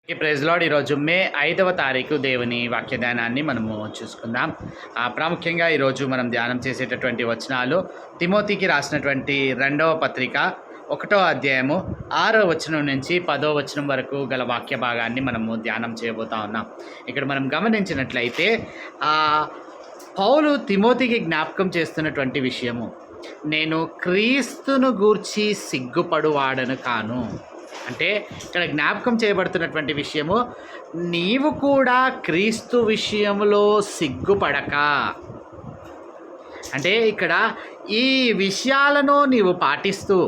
Praise lord. ఈరోజు మే 5వ తారీఖు దేవుని వాక్య ధ్యానాన్ని మనము చూసుకుందాం. ప్రాముఖ్యంగా ఈరోజు మనం ధ్యానం చేసేటటువంటి వచనాలు తిమోతికి రాసినటువంటి 2వ పత్రిక 1వ అధ్యాయము 6వ వచనం నుంచి 10వ వచనం వరకు గల వాక్య భాగాన్ని మనము ధ్యానం చేయబోతా ఉన్నాం. ఇక్కడ మనం గమనించినట్లయితే పౌలు తిమోతికి జ్ఞాపకం చేస్తున్నటువంటి విషయము, నేను క్రీస్తును గూర్చి సిగ్గుపడువాడను కాను. అంటే ఇక్కడ జ్ఞాపకం చేయబడుతున్నటువంటి విషయము, నీవు కూడా క్రీస్తు విషయంలో సిగ్గుపడక, అంటే ఇక్కడ ఈ విషయాలను నీవు పాటిస్తూ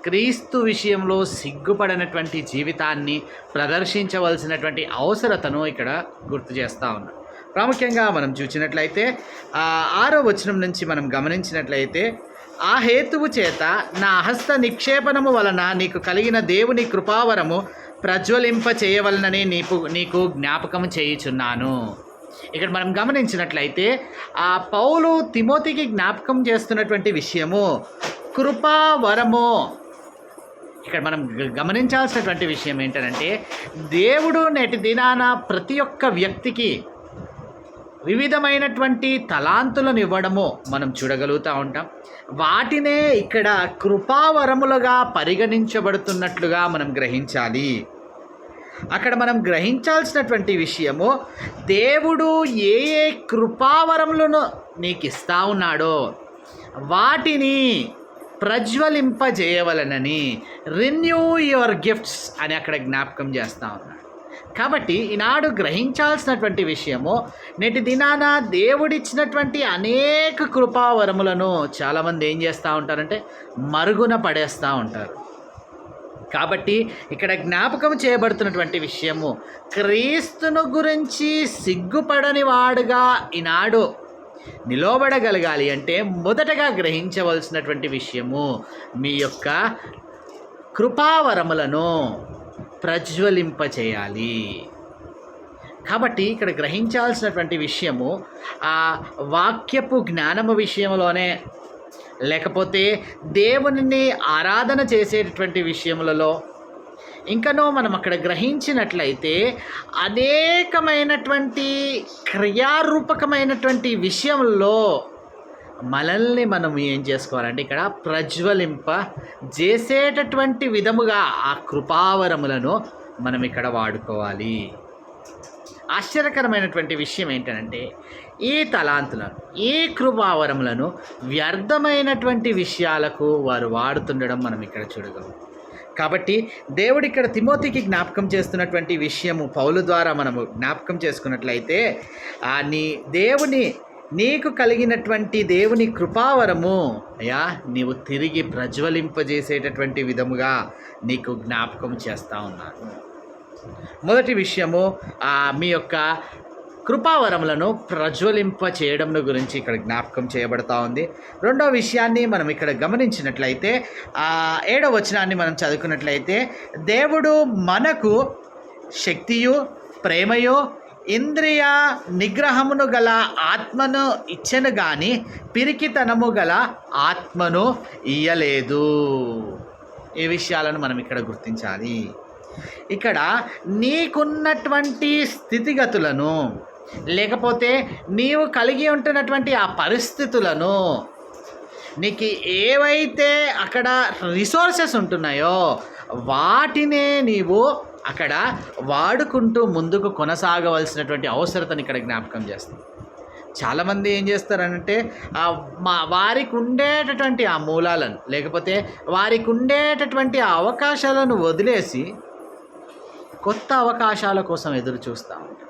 క్రీస్తు విషయంలో సిగ్గుపడనటువంటి జీవితాన్ని ప్రదర్శించవలసినటువంటి అవసరతను ఇక్కడ గుర్తు చేస్తూ ఉన్నాం. ప్రాముఖ్యంగా మనం చూసినట్లయితే 6వ వచనం నుంచి మనం గమనించినట్లయితే, ఆ హేతువు చేత నా హస్త నిక్షేపణము వలన నీకు కలిగిన దేవుని కృపావరము ప్రజ్వలింప చేయవలనని నీకు జ్ఞాపకం చేయుచున్నాను. ఇక్కడ మనం గమనించినట్లయితే పౌలు తిమోతికి జ్ఞాపకం చేస్తున్నటువంటి విషయము కృపావరము. ఇక్కడ మనం గమనించాల్సినటువంటి విషయం ఏంటంటే, దేవుడు నేటి దినాన ప్రతి ఒక్క వ్యక్తికి వివిధమైనటువంటి తలాంతులను ఇవ్వడము మనం చూడగలుగుతూ ఉంటాం. వాటినే ఇక్కడ కృపావరములుగా పరిగణించబడుతున్నట్లుగా మనం గ్రహించాలి. అక్కడ మనం గ్రహించాల్సినటువంటి విషయము, దేవుడు ఏ ఏ కృపావరములను నీకు ఇస్తా ఉన్నాడో వాటిని ప్రజ్వలింపజేయవలనని, రెన్యూ యువర్ గిఫ్ట్స్ అని అక్కడ జ్ఞాపకం చేస్తూ ఉన్నాడు. కాబట్టి ఈనాడు గ్రహించాల్సినటువంటి విషయము, నేటి దినాన దేవుడిచ్చినటువంటి అనేక కృపావరములను చాలామంది ఏం చేస్తూ ఉంటారంటే మరుగున పడేస్తూ ఉంటారు. కాబట్టి ఇక్కడ జ్ఞాపకం చేయబడుతున్నటువంటి విషయము, క్రీస్తును గురించి సిగ్గుపడని వాడుగా ఈనాడు నిలబడగలగాలి అంటే మొదటగా గ్రహించవలసినటువంటి విషయము, మీ యొక్క కృపావరములను ప్రజ్వలింపచేయాలి. కాబట్టి ఇక్కడ గ్రహించాల్సినటువంటి విషయము, ఆ వాక్యపు జ్ఞానము విషయంలోనే, లేకపోతే దేవునిని ఆరాధన చేసేటటువంటి విషయములలో, ఇంకనూ మనం అక్కడ గ్రహించినట్లయితే అనేకమైనటువంటి క్రియారూపకమైనటువంటి విషయంలో మనల్ని మనం ఏం చేసుకోవాలంటే ఇక్కడ ప్రజ్వలింప చేసేటటువంటి విధముగా ఆ కృపావరములను మనం ఇక్కడ వాడుకోవాలి. ఆశ్చర్యకరమైనటువంటి విషయం ఏంటంటే, ఈ తలాంతులను, ఈ కృపావరములను వ్యర్థమైనటువంటి విషయాలకు వారు వాడుతుండడం మనం ఇక్కడ చూడగలం. కాబట్టి దేవుడు ఇక్కడ తిమోతికి జ్ఞాపకం చేస్తున్నటువంటి విషయము పౌలు ద్వారా మనము జ్ఞాపకం చేసుకున్నట్లయితే, నీకు కలిగినటువంటి దేవుని కృపావరము అయ్యా నీవు తిరిగి ప్రజ్వలింపజేసేటటువంటి విధముగా నీకు జ్ఞాపకం చేస్తూ ఉన్నాను. మొదటి విషయము, మీ యొక్క కృపావరములను ప్రజ్వలింప చేయడం గురించి ఇక్కడ జ్ఞాపకం చేయబడతా ఉంది. రెండో విషయాన్ని మనం ఇక్కడ గమనించినట్లయితే 7వ వచనాన్ని మనం చదువుకున్నట్లయితే, దేవుడు మనకు శక్తియు ప్రేమయు ఇంద్రియ నిగ్రహమును గల ఆత్మను ఇచ్చెను గాని పిరికితనము గల ఆత్మను ఇయ్యలేదు. ఈ విషయాలను మనం ఇక్కడ గుర్తించాలి. ఇక్కడ నీకున్నటువంటి స్థితిగతులను, లేకపోతే నీవు కలిగి ఉంటున్నటువంటి ఆ పరిస్థితులను, నీకు ఏవైతే అక్కడ రిసోర్సెస్ ఉంటున్నాయో వాటినే నీవు అక్కడ వాడుకుంటూ ముందుకు కొనసాగవలసినటువంటి అవసరతను ఇక్కడ జ్ఞాపకం చేస్తుంది. చాలామంది ఏం చేస్తారంటే వారికి ఉండేటటువంటి ఆ మూలాలను, లేకపోతే వారికి ఉండేటటువంటి ఆ అవకాశాలను వదిలేసి కొత్త అవకాశాల కోసం ఎదురు చూస్తూ ఉంటారు.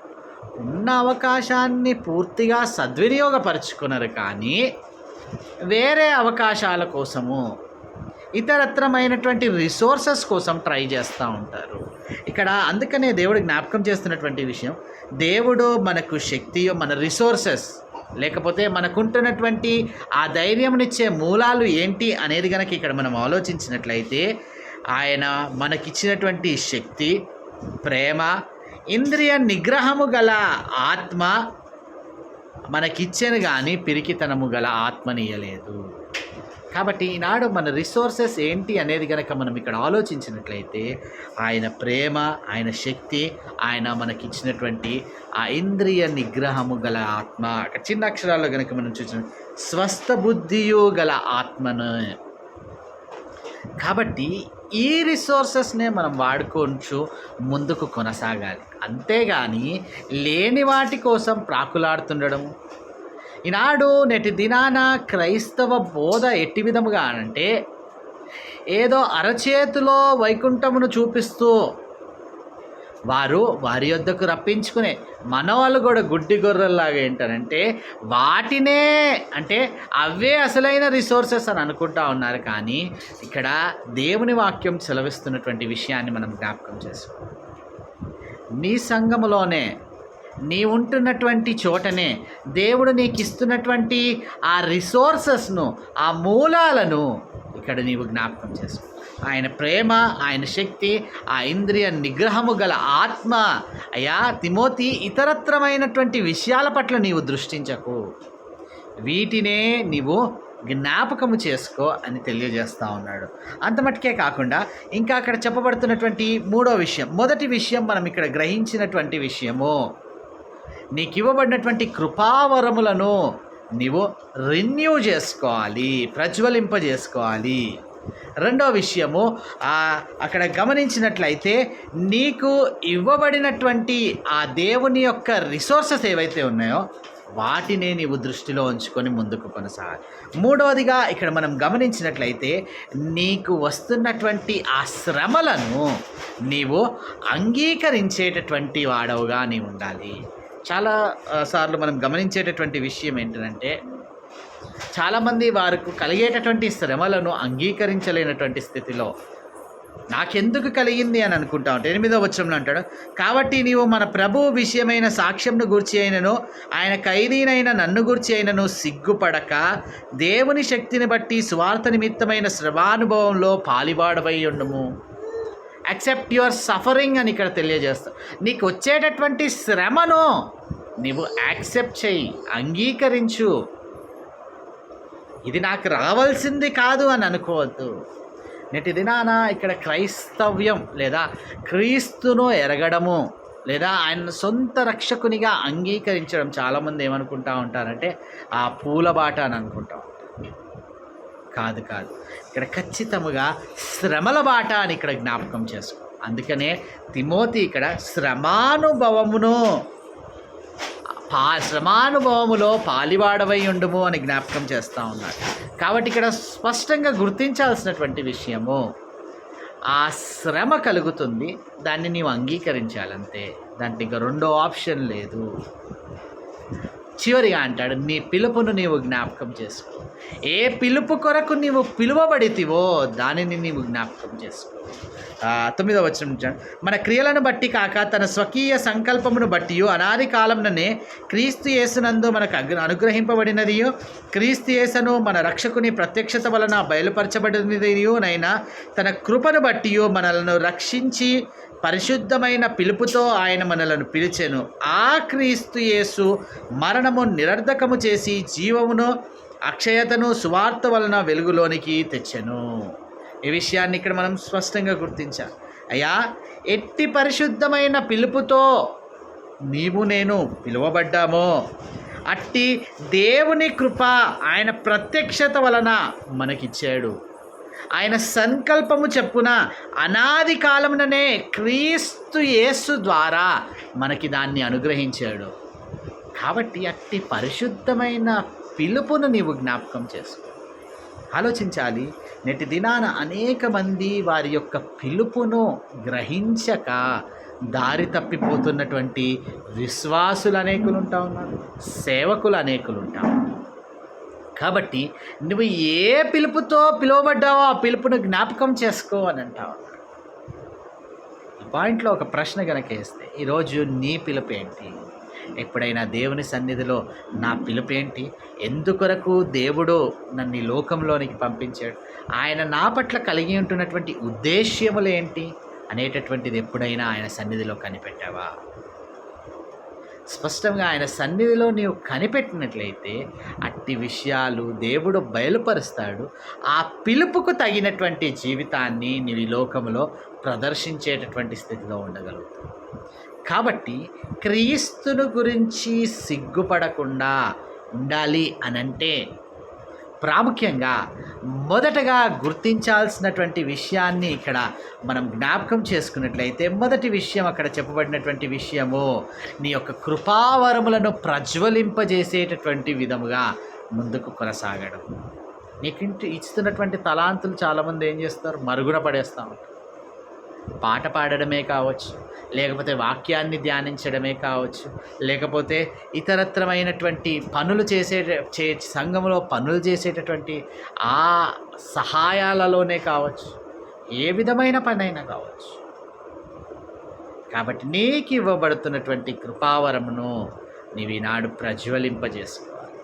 ఉన్న అవకాశాన్ని పూర్తిగా సద్వినియోగపరుచుకున్నారు, కానీ వేరే అవకాశాల కోసము, ఇతరత్రమైనటువంటి రిసోర్సెస్ కోసం ట్రై చేస్తూ ఉంటారు. ఇక్కడ అందుకనే దేవుడు జ్ఞాపకం చేస్తున్నటువంటి విషయం, దేవుడు మనకు శక్తి, మన రిసోర్సెస్, లేకపోతే మనకుంటున్నటువంటి ఆ ధైర్యంనిచ్చే మూలాలు ఏంటి అనేది కనుక ఇక్కడ మనం ఆలోచించినట్లయితే, ఆయన మనకిచ్చినటువంటి శక్తి, ప్రేమ, ఇంద్రియ నిగ్రహము గల ఆత్మ మనకిచ్చాను కానీ పిరికితనము గల ఆత్మనియలేదు. కాబట్టి ఈనాడు మన రిసోర్సెస్ ఏంటి అనేది కనుక మనం ఇక్కడ ఆలోచించినట్లయితే ఆయన ప్రేమ, ఆయన శక్తి, ఆయన మనకిచ్చినటువంటి ఆ ఇంద్రియ నిగ్రహము గల ఆత్మ, అక్కడ చిన్న అక్షరాల్లో కనుక మనం చూసిన స్వస్థ బుద్ధియు గల ఆత్మను. కాబట్టి ఈ రిసోర్సెస్నే మనం వాడుకోవచ్చు, ముందుకు కొనసాగాలి. అంతేగాని లేని వాటి కోసం ప్రాకులాడుతుండడం. ఈనాడు నేటి దినాన క్రైస్తవ బోధ ఎట్టి విధముగా అంటే ఏదో అరచేతిలో వైకుంఠమును చూపిస్తూ వారి యొద్దకు రప్పించుకునే మనవాళ్ళు కూడా గుడ్డి గొర్రెల్లాగా ఏంటనంటే వాటినే అంటే అవే అసలైన రిసోర్సెస్ అని అనుకుంటా ఉన్నారు. కానీ ఇక్కడ దేవుని వాక్యం సెలవిస్తున్నటువంటి విషయాన్ని మనం జ్ఞాపకం చేసుకోవాలి. నీ సంఘములోనే, నీ ఉంటున్నటువంటి చోటనే దేవుడు నీకు ఇస్తున్నటువంటి ఆ రిసోర్సెస్ను, ఆ మూలాలను ఇక్కడ నీవు జ్ఞాపకం చేసుకో. ఆయన ప్రేమ, ఆయన శక్తి, ఆ ఇంద్రియ నిగ్రహము గల ఆత్మ. అయ్యా తిమోతి, ఇతరత్రమైనటువంటి విషయాల పట్ల నీవు దృష్టించకు, వీటినే నీవు జ్ఞాపకము చేసుకో అని తెలియజేస్తూ ఉన్నాడు. అంత మటుకే కాకుండా ఇంకా అక్కడ చెప్పబడుతున్నటువంటి మూడో విషయం, మొదటి విషయం మనం ఇక్కడ గ్రహించినటువంటి విషయము, నీకు ఇవ్వబడినటువంటి కృపావరములను నీవు రెన్యూ చేసుకోవాలి, ప్రజ్వలింపజేసుకోవాలి. రెండో విషయము అక్కడ గమనించినట్లయితే నీకు ఇవ్వబడినటువంటి ఆ దేవుని యొక్క రిసోర్సెస్ ఏవైతే ఉన్నాయో వాటినే నీవు దృష్టిలో ఉంచుకొని ముందుకు కొనసాగాలి. మూడవదిగా ఇక్కడ మనం గమనించినట్లయితే నీకు వస్తున్నటువంటి ఆ శ్రమలను నీవు అంగీకరించేటటువంటి వాడవుగా నీవు ఉండాలి. చాలా సార్లు మనం గమనించేటటువంటి విషయం ఏంటంటే చాలామంది వారికి కలిగేటటువంటి శ్రమలను అంగీకరించలేనటువంటి స్థితిలో నాకెందుకు కలిగింది అని అనుకుంటా ఉంటాడు. 8వ వచనంలో అంటాడు, కాబట్టి నీవు మన ప్రభువు విషయమైన సాక్ష్యంను గూర్చి అయినను ఆయన ఖైదీనైన నన్ను గూర్చి అయినను సిగ్గుపడక దేవుని శక్తిని బట్టి స్వార్థ నిమిత్తమైన శ్రమానుభవంలో పాలివాడవై ఉండము. యాక్సెప్ట్ యువర్ సఫరింగ్ అని ఇక్కడ తెలియజేస్తావు. నీకు వచ్చేటటువంటి శ్రమను నీవు యాక్సెప్ట్ చేయి, అంగీకరించు. ఇది నాకు రావాల్సింది కాదు అని అనుకోవద్దు. నేటి దినాన ఇక్కడ క్రైస్తవ్యం లేదా క్రీస్తును ఎరగడము లేదా ఆయన సొంత రక్షకునిగా అంగీకరించడం చాలామంది ఏమనుకుంటా ఉంటారంటే ఆ పూలబాట అని అనుకుంటా ఉంటారు. కాదు, ఇక్కడ ఖచ్చితముగా శ్రమల బాట అని ఇక్కడ జ్ఞాపకం చేసుకో. అందుకనే తిమోతి ఇక్కడ శ్రమానుభవములో పాలివాడవై ఉండుము అని జ్ఞాపకం చేస్తూ ఉన్నారు. కాబట్టి ఇక్కడ స్పష్టంగా గుర్తించాల్సినటువంటి విషయము, ఆ శ్రమ కలుగుతుంది, దాన్ని నీవు అంగీకరించాలంతే. దాంట్లో ఇంకా రెండో ఆప్షన్ లేదు. చివరిగా అంటాడు, నీ పిలుపును నీవు జ్ఞాపకం చేసుకో. ఏ పిలుపు కొరకు నీవు పిలువబడితివో దానిని నీవు జ్ఞాపకం చేసుకో. 9వ వచనం, మన క్రియలను బట్టి కాక తన స్వకీయ సంకల్పమును బట్టి అనాది కాలంలోనే క్రీస్తు యేసునందు మనకు అనుగ్రహింపబడినదియు క్రీస్తు యేసును మన రక్షకుని ప్రత్యక్షత వలన బయలుపరచబడినదియునైనా తన కృపను బట్టి మనలను రక్షించి పరిశుద్ధమైన పిలుపుతో ఆయన మనలను పిలిచెను. ఆ క్రీస్తు యేసు మరణము నిరర్ధకము చేసి జీవమును అక్షయతను సువార్త వలన వెలుగులోనికి తెచ్చెను. ఈ విషయాన్ని ఇక్కడ మనం స్పష్టంగా గుర్తించాలి. అయ్యా, ఎట్టి పరిశుద్ధమైన పిలుపుతో నీవు నేను పిలువబడ్డామో అట్టి దేవుని కృప ఆయన ప్రత్యక్షత వలన మనకిచ్చాడు. ఆయన సంకల్పము చెప్పున అనాది కాలంలోనే క్రీస్తు యేసు ద్వారా మనకి దాన్ని అనుగ్రహించాడు. కాబట్టి అట్టి పరిశుద్ధమైన పిలుపును నీవు జ్ఞాపకం చేసుకో. ఆలోచించాలి. నేటి దినాన అనేక మంది వారి యొక్క పిలుపును గ్రహించక దారి తప్పిపోతున్నటువంటి విశ్వాసులు అనేకులు ఉంటా ఉన్నారు, సేవకులు అనేకులు ఉంటా ఉన్నారు. కాబట్టి నువ్వు ఏ పిలుపుతో పిలువబడ్డావో ఆ పిలుపును జ్ఞాపకం చేసుకో అని అంటావు. ఈ పాయింట్లో ఒక ప్రశ్న కనుక వేస్తే, ఈరోజు నీ పిలుపు ఏంటి? ఎప్పుడైనా దేవుని సన్నిధిలో నా పిలుపు ఏంటి, ఎందుకొరకు దేవుడు నన్ను ఈ లోకంలోనికి పంపించాడు, ఆయన నా పట్ల కలిగి ఉంటున్నటువంటి ఉద్దేశ్యములు ఏంటి అనేటటువంటిది ఎప్పుడైనా ఆయన సన్నిధిలో కనిపెట్టావా? స్పష్టంగా ఆయన సన్నిధిలో నీవు కనిపెట్టినట్లయితే అట్టి విషయాలు దేవుడు బయలుపరుస్తాడు. ఆ పిలుపుకు తగినటువంటి జీవితాన్ని నీవు ఈ లోకంలో ప్రదర్శించేటటువంటి స్థితిలో ఉండగలుగుతావు. కాబట్టి క్రీస్తును గురించి సిగ్గుపడకుండా ఉండాలి అనంటే ప్రాముఖ్యంగా మొదటగా గుర్తించాల్సినటువంటి విషయాన్ని ఇక్కడ మనం జ్ఞాపకం చేసుకున్నట్లయితే, మొదటి విషయం అక్కడ చెప్పబడినటువంటి విషయము నీ యొక్క కృపావరములను ప్రజ్వలింపజేసేటటువంటి విధముగా ముందుకు కొనసాగడం. నీకు ఇస్తున్నటువంటి తలాంతులు చాలామంది ఏం చేస్తారు, మరుగున పడేస్తూ ఉంటారు. పాట పాడడమే కావచ్చు, లేకపోతే వాక్యాన్ని ధ్యానించడమే కావచ్చు, లేకపోతే ఇతరత్రమైనటువంటి పనులు సంఘంలో పనులు చేసేటటువంటి ఆ సహాయాలలోనే కావచ్చు, ఏ విధమైన పనైనా కావచ్చు. కాబట్టి నీకు ఇవ్వబడుతున్నటువంటి కృపావరమును నీవు ఈనాడు ప్రజ్వలింపజేసుకోవాలి.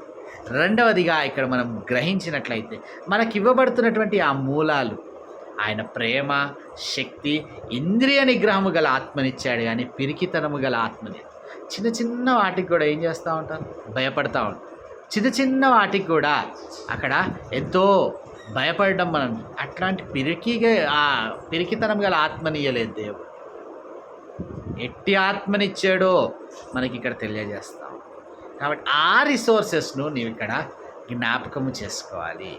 రెండవదిగా ఇక్కడ మనం గ్రహించినట్లయితే మనకి ఇవ్వబడుతున్నటువంటి ఆ మూలాలు, ఆయన ప్రేమ, శక్తి, ఇంద్రియ నిగ్రహము గల ఆత్మనిచ్చాడు, కానీ పిరికితనము గల ఆత్మని. చిన్న చిన్న వాటికి కూడా ఏం చేస్తూ ఉంటారు, భయపడతా ఉంటారు. చిన్న చిన్న వాటికి కూడా అక్కడ ఎంతో భయపడడం. మనం అట్లాంటి పిరికితనం గల ఆత్మనియ్యలేదు దేవుడు. ఎట్టి ఆత్మనిచ్చాడో మనకి ఇక్కడ తెలియజేస్తాం. కాబట్టి ఆ రిసోర్సెస్ను నీవు ఇక్కడ జ్ఞాపకము చేసుకోవాలి.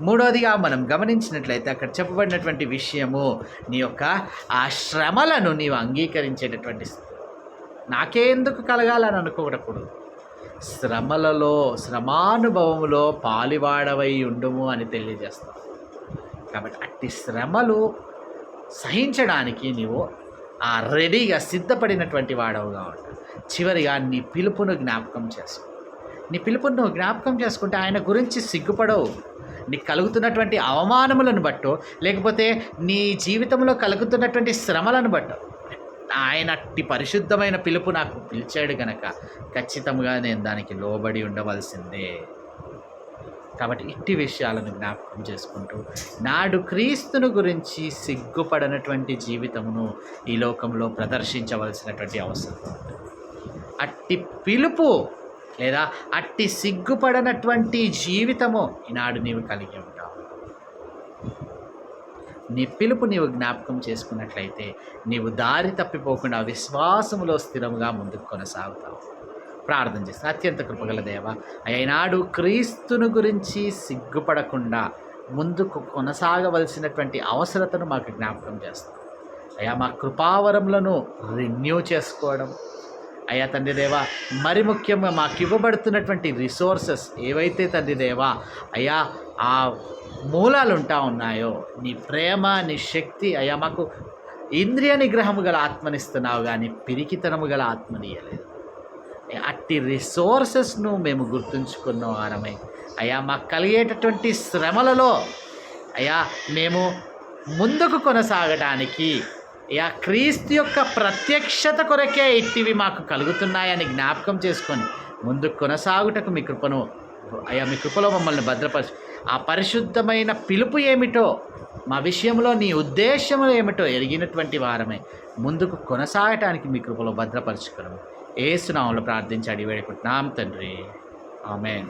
మూడవదిగా మనం గమనించినట్లయితే అక్కడ చెప్పబడినటువంటి విషయము నీ యొక్క ఆ శ్రమలను నీవు అంగీకరించేటటువంటి స్థితి. నాకే ఎందుకు కలగాలని అనుకోకూడదు. శ్రమానుభవములో పాలివాడవై ఉండుము అని తెలియజేస్తాం. కాబట్టి అట్టి శ్రమలు సహించడానికి నీవు ఆ రెడీగా సిద్ధపడినటువంటి వాడవుగా ఉంటావు. చివరిగా నీ పిలుపును జ్ఞాపకం చేసుకో. నీ పిలుపును నువ్వు జ్ఞాపకం చేసుకుంటే ఆయన గురించి సిగ్గుపడవు. నీకు కలుగుతున్నటువంటి అవమానములను బట్టో, లేకపోతే నీ జీవితంలో కలుగుతున్నటువంటి శ్రమలను బట్టో, ఆయన అట్టి పరిశుద్ధమైన పిలుపు నాకు పిలిచాడు కనుక ఖచ్చితంగా నేను దానికి లోబడి ఉండవలసిందే. కాబట్టి ఇట్టి విషయాలను జ్ఞాపకం చేసుకుంటూ నాడు క్రీస్తును గురించి సిగ్గుపడనటువంటి జీవితమును ఈ లోకంలో ప్రదర్శించవలసినటువంటి అవసరం ఉంది. అట్టి పిలుపు లేదా అట్టి సిగ్గుపడనటువంటి జీవితము ఈనాడు నీవు కలిగి ఉంటావు. నీ పిలుపు నీవు జ్ఞాపకం చేసుకున్నట్లయితే నీవు దారి తప్పిపోకుండా విశ్వాసములో స్థిరముగా ముందుకు కొనసాగుతావు. ప్రార్థన చేస్తాను. అత్యంత కృపగల దేవ, ఈనాడు క్రీస్తును గురించి సిగ్గుపడకుండా ముందుకు కొనసాగవలసినటువంటి అవసరతను మాకు జ్ఞాపకం చేస్తాం. అయ్యా, మా కృపావరములను రెన్యూ చేసుకోవడం, అయ్యా తండ్రి దేవా, మరి ముఖ్యంగా మాకు ఇవ్వబడుతున్నటువంటి రిసోర్సెస్ ఏవైతే తండ్రి దేవా అయ్యా ఆ మూలాలు ఉంటా ఉన్నాయో, నీ ప్రేమ, నీ శక్తి, అయ్యా మాకు ఇంద్రియ నిగ్రహము గల ఆత్మనిస్తున్నావు, కానీ పిరికితనము గల ఆత్మనియలేదు. అట్టి రిసోర్సెస్ను మేము గుర్తుంచుకున్న వారమై అయ్యా మాకు కలిగేటటువంటి శ్రమలలో అయ్యా మేము ముందుకు కొనసాగడానికి, అయ్యా క్రీస్తు యొక్క ప్రత్యక్షత కొరకే ఇట్టివి మాకు కలుగుతున్నాయని జ్ఞాపకం చేసుకొని ముందుకు కొనసాగుటకు మీ కృపను అయ్యా మీ కృపలో మమ్మల్ని భద్రపరచు. ఆ పరిశుద్ధమైన పిలుపు ఏమిటో, మా విషయంలో నీ ఉద్దేశములు ఏమిటో ఎరిగినటువంటి వారమై ముందుకు కొనసాగటానికి మీ కృపలో భద్రపరచుకోవడం యేసు నామములో ప్రార్థించి అడిగి వేడుకుంటున్నాం తండ్రి. ఆమేన్.